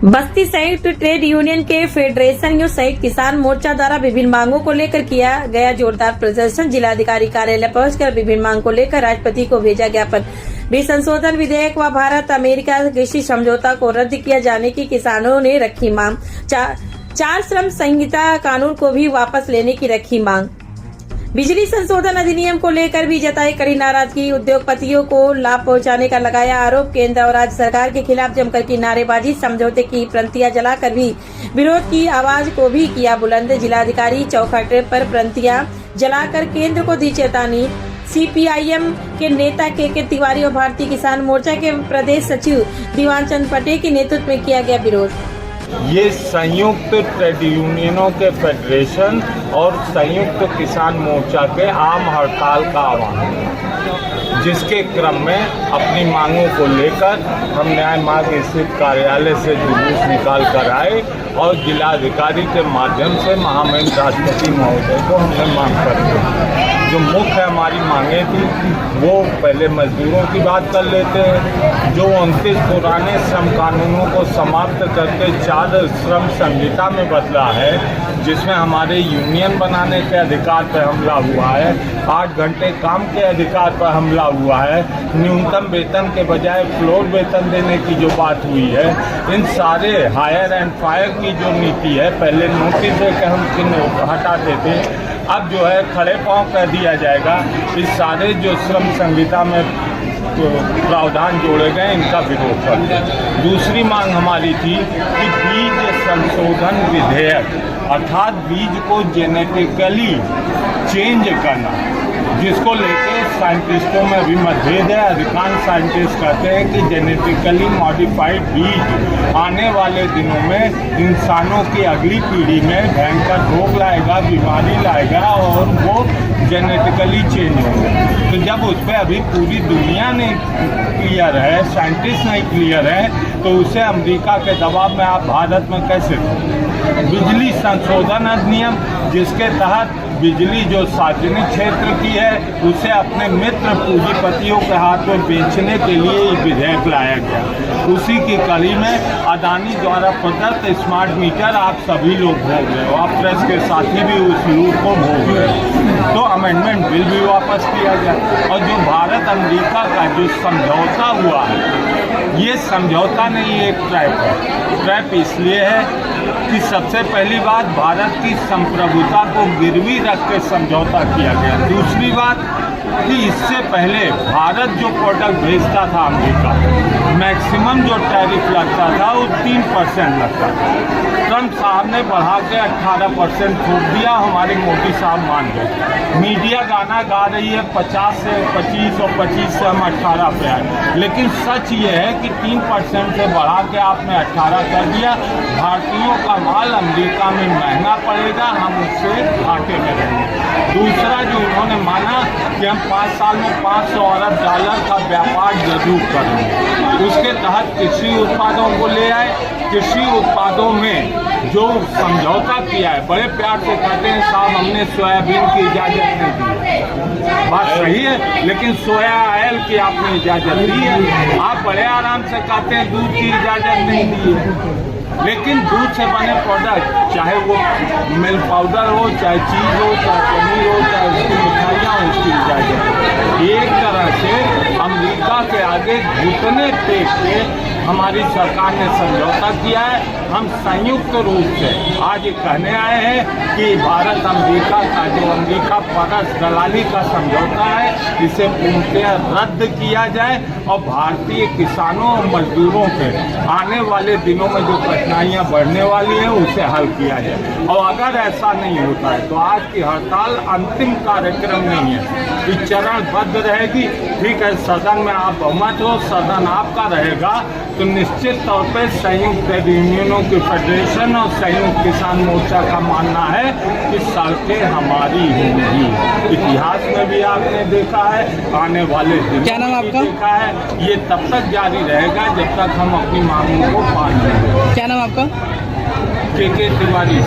बस्ती संयुक्त trade union के federation व संयुक्त किसान मोर्चा द्वारा विभिन्न मांगों को लेकर किया गया जोरदार प्रदर्शन। जिलाधिकारी कार्यालय पहुंचकर विभिन्न मांग को लेकर राष्ट्रपति को भेजा ज्ञापन। भी संशोधन विधेयक व भारत अमेरिका कृषि समझौता को रद्द किया जाने की किसानों ने रखी मांग। चार श्रम संहिता कानून को भी वापस लेने की रखी मांग। बिजली संशोधन अधिनियम को लेकर भी जताई कड़ी नाराजगी। उद्योगपतियों को लाभ पहुंचाने का लगाया आरोप। केंद्र और राज्य सरकार के खिलाफ जमकर की नारेबाजी। समझौते की प्रंतियां जलाकर भी विरोध की आवाज को भी किया बुलंद। जिलाधिकारी चौखट पर प्रंतियां जलाकर केंद्र को दी चेतावनी। सीपीआईएम के नेता के तिवारी और भारतीय किसान मोर्चा के प्रदेश सचिव दीवान चंद पटेल के नेतृत्व में किया गया विरोध। ये संयुक्त ट्रेड यूनियनों के फेडरेशन और संयुक्त किसान मोर्चा के आम हड़ताल का आह्वान है, जिसके क्रम में अपनी मांगों को लेकर हम न्याय मार्ग स्थित कार्यालय से जुलूस निकाल कर आए और जिलाधिकारी के माध्यम से महामहिम राष्ट्रपति महोदय को हमने मांग कर दी। जो मुख्य हमारी मांगे थी वो पहले मजदूरों की बात कर लेते हैं। जो 29 पुराने श्रम कानूनों को समाप्त करके 4 श्रम संहिता में बदला है, जिसमें हमारे यूनियन बनाने के अधिकार पर हमला हुआ है, 8 घंटे काम के अधिकार पर हमला हुआ है, न्यूनतम वेतन के बजाय फ्लोर वेतन देने की जो बात हुई है, इन सारे हायर एंड फायर की जो नीति है, पहले नोटिस देकर हम हटाते थे, अब जो है खड़े पांव कर दिया जाएगा। इस सारे जो श्रम संहिता में प्रावधान जोड़े गए इनका विरोध करते हैं। दूसरी मांग हमारी थी कि बीज संशोधन विधेयक अर्थात बीज को जेनेटिकली चेंज करना, जिसको लेके साइंटिस्टों में भी मतभेद है। अधिकांश साइंटिस्ट कहते हैं कि जेनेटिकली मॉडिफाइड बीज आने वाले दिनों में इंसानों की अगली पीढ़ी में भयंकर रोग लाएगा, बीमारी लाएगा और वो जेनेटिकली चेंज होंगे। तो जब उस पर अभी पूरी दुनिया नहीं क्लियर है, साइंटिस्ट नहीं क्लियर है, तो उसे अमेरिका के दबाव में आप भारत में कैसे दें? बिजली संशोधन अधिनियम, जिसके तहत बिजली जो सार्वजनिक क्षेत्र की है उसे अपने मित्र पूंजीपतियों के हाथ में बेचने के लिए ये विधेयक लाया गया। उसी की कड़ी में अदानी द्वारा प्रदत्त स्मार्ट मीटर आप सभी लोग भोग रहे हो, आप प्रेस के साथी भी उस लूट को भोग रहे हो। तो अमेंडमेंट बिल भी वापस किया गया। और जो भारत अमेरिका का जो समझौता हुआ है, ये समझौता नहीं, एक ट्रैप है। ट्रैप इसलिए है कि सबसे पहली बात भारत की संप्रभुता को गिरवी रख के समझौता किया गया। दूसरी बात कि इससे पहले भारत जो प्रोडक्ट भेजता था अमेरिका, मैक्सिमम जो टैरिफ लगता था वो 3% लगता था। ट्रंप साहब ने बढ़ा के 18% थोप दिया, हमारे मोदी साहब मान गए। मीडिया गाना गा रही है 50 से 25 और 25 से हम 18 पे आए, लेकिन सच ये है कि 3% से बढ़ा के आपने 18 कर दिया। भारतीयों का माल अमेरिका में महंगा पड़ेगा, हम उससे घाटे में रहेंगे। दूसरा जो उन्होंने माना कि हम 5 साल में $500 अरब का व्यापार जरूर करेंगे। उसके तहत कृषि उत्पादों को ले आए। कृषि उत्पादों में जो समझौता किया है, बड़े प्यार से कहते हैं साहब हमने सोयाबीन की इजाज़त नहीं दी। बात सही है, लेकिन सोया ऑयल की आपने इजाज़त दी है। आप बड़े आराम से कहते हैं दूध की इजाज़त नहीं दी है, लेकिन दूध से बने प्रोडक्ट, चाहे वो मिल्क पाउडर हो, चाहे चीज़ हो, चाहे पनीर हो, चाहे उसकी मिठाइयाँ हो, उसकी इजाज़त। एक तरह से अमेरिका के आगे घुटने टेक के हमारी सरकार ने समझौता किया है। हम संयुक्त रूप से आज ये कहने आए हैं कि भारत अमेरिका का जो अमेरिका परस दलाली का समझौता है, इसे पूर्णतः रद्द किया जाए और भारतीय किसानों और मजदूरों के आने वाले दिनों में जो कठिनाइयाँ बढ़ने वाली हैं उसे हल किया जाए। और अगर ऐसा नहीं होता है तो आज की हड़ताल अंतिम कार्यक्रम नहीं है, ये चरणबद्ध रहेगी। ठीक है, सदन में आप बहुमत हो, सदन आपका रहेगा, तो निश्चित तौर पर संयुक्त ट्रेड यूनियनों की फेडरेशन और संयुक्त किसान मोर्चा का मानना है कि सड़कें हमारी होंगी। इतिहास में भी आपने देखा है, आने वाले दिनों में भी देखा है। ये तब तक जारी रहेगा जब तक हम अपनी मांगों को मान लेंगे। क्या नाम आपका? के तिवारी।